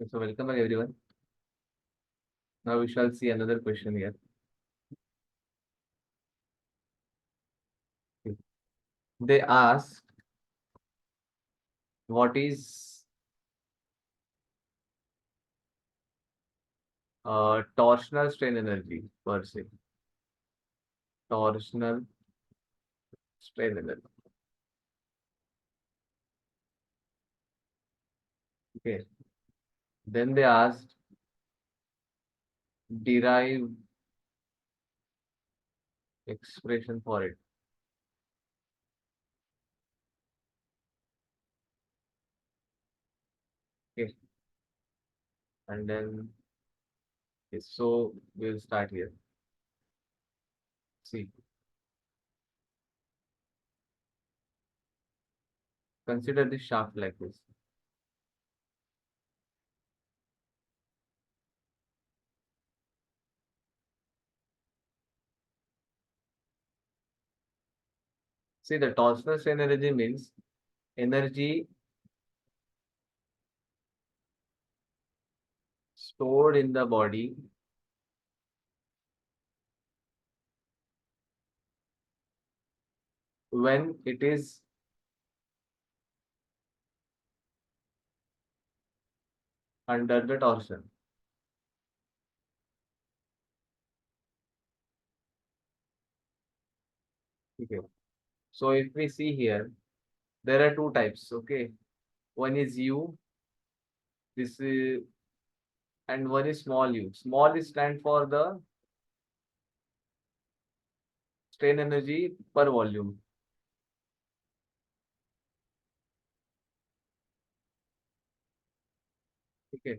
So welcome back everyone. Now we shall see another question here. They ask what is torsional strain energy per se. Torsional strain energy. Okay. Then they asked derive expression for it. Okay. And then okay, so we'll start here. See, consider this shaft like this. See, the torsional strain energy means energy stored in the body when it is under the torsion. Okay. So if we see here, there are two types. Okay. One is U, this is, and one is small u. Small is stand for the strain energy per volume. Okay.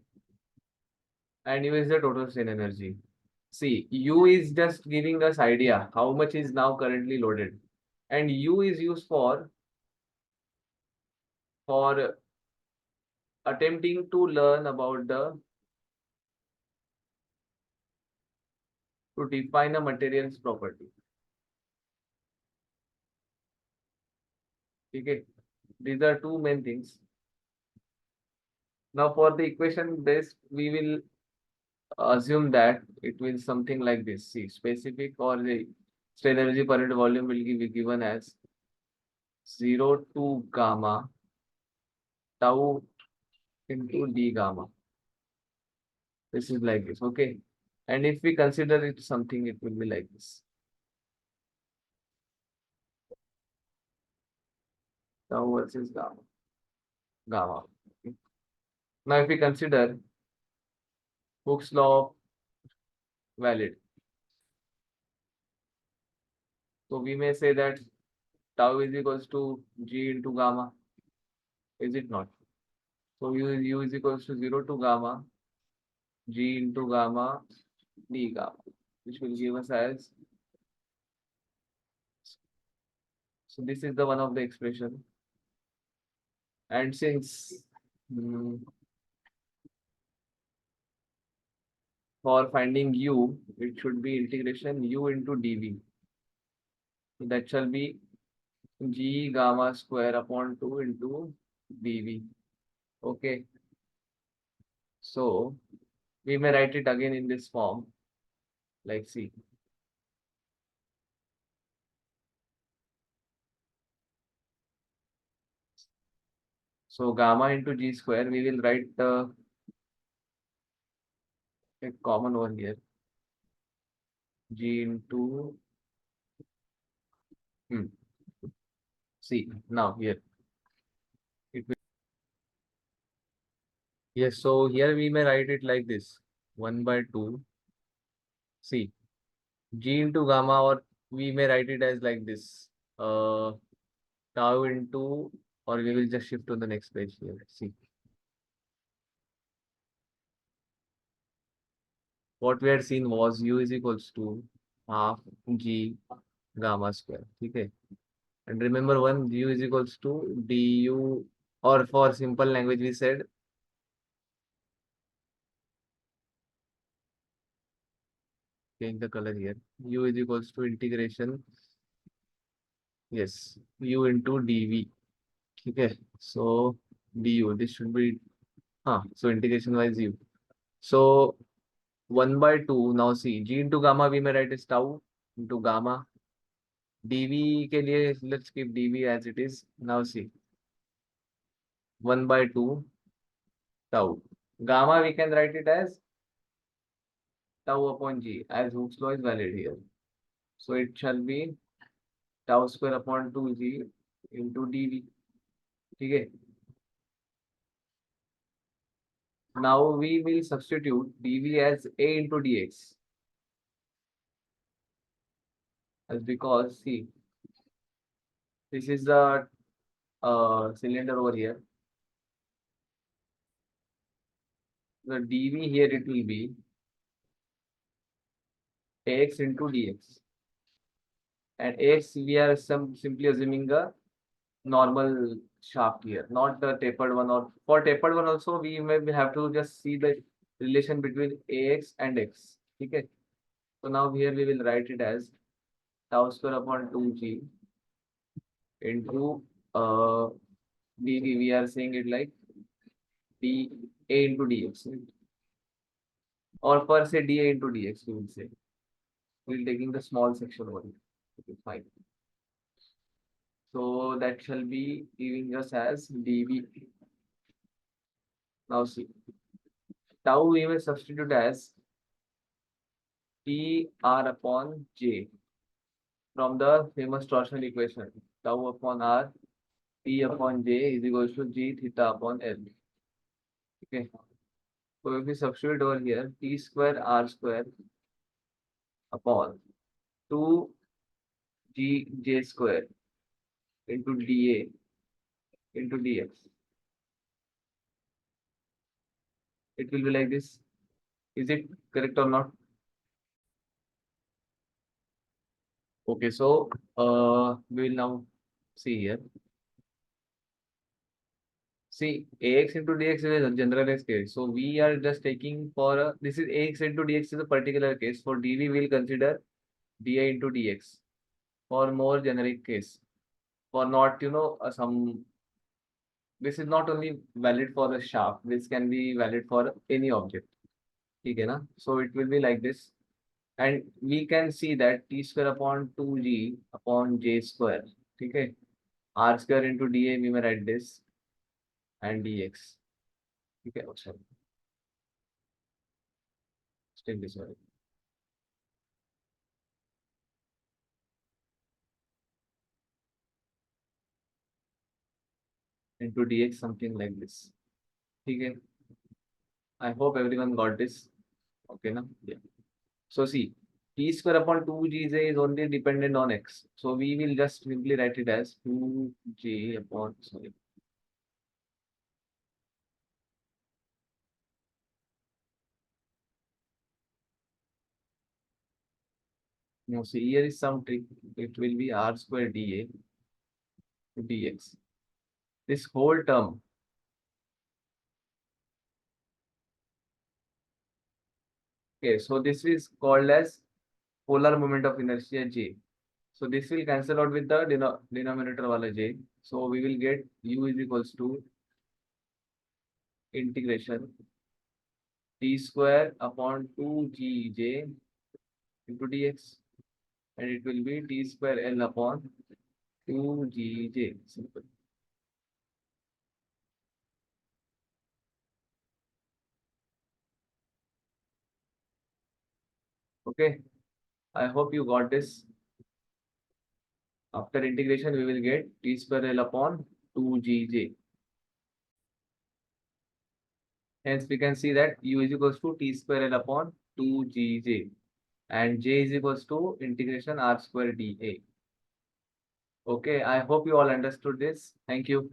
And U is the total strain energy. See, U is just giving us idea how much is now currently loaded. And U is used for attempting to learn about the to define a material's property. Okay. These are two main things. Now for the equation base, we will assume that it will something like this. See, specific or the strain energy per unit volume will be given as 0 to gamma tau into d gamma. This is like this, okay? And if we consider it something, it will be like this. Tau versus gamma. Gamma. Okay. Now, if we consider Hooke's law valid, so we may say that tau is equals to g into gamma. Is it not? So u is equals to 0 to gamma g into gamma d gamma, which will give us as, so this is the one of the expression. And since mm, for finding u, it should be integration u into dv. So that shall be g gamma square upon 2 into dv. Okay. So we may write it again in this form, like see. So gamma into g square, we will write a common one here. G into see now here. It will, yes, so here we may write it like this. 1 by 2. See, g into gamma, or we may write it as like this. Tau into, or we will just shift to the next page here. See, what we had seen was u is equals to half g gamma square. Okay. And remember one, u is equals to du, or for simple language we said change the color here. U is equals to integration, yes, u into dv. Okay. So du, this should be So integration wise u. So 1 by 2, now see, g into gamma we may write as tau into gamma. dv के लिए let's keep dv as it is. Now see, 1 by 2 tau. Gamma we can write it as tau upon g, as Hooke's law is valid here. So it shall be tau square upon 2g into dv. Okay. Now we will substitute dv as a into dx. As because see, this is the cylinder over here. The dv here it will be ax into dx. And ax we are simply assuming a normal shaft here, not the tapered one. Or for tapered one also we may have to just see the relation between ax and x. Okay. So now here we will write it as tau square upon 2g into dv. We are saying it like d a into dx, right? Or per se dA into dx we will say. We'll taking the small section over here. Okay, fine. So that shall be giving us as dv. Now see, tau we will substitute as T R upon J from the famous torsion equation. Tau upon R, T upon J is equals to G theta upon L. Okay. So if we substitute over here, T square R square upon 2 G J square into dA into dx. It will be like this. Is it correct or not? Okay, so we will now see here. See, ax into dx is a generalized case. So we are just taking for this is ax into dx is a particular case. For dv, we'll consider di into dx for more generic case. For not, some. This is not only valid for a shaft. This can be valid for any object. Okay, na? So it will be like this. And we can see that t square upon 2g upon j square. Okay. R square into dA, we may write this and dx. Okay, oh, sorry. Still this way. Into dx, something like this. Okay. I hope everyone got this. Okay, na? Yeah. So see, t square upon 2gj is only dependent on x. So we will just simply write it as 2j upon, sorry. Now see, here is some trick. It will be r square dA to dx. This whole term. Okay, so this is called as polar moment of inertia j. So this will cancel out with the denominator wala j. So we will get u is equals to integration t square upon 2gj into dx, and it will be t square l upon 2gj. Simple. Okay, I hope you got this. After integration, we will get t square l upon 2gj. Hence, we can see that u is equals to t square l upon 2gj, and j is equals to integration r square dA. Okay, I hope you all understood this. Thank you.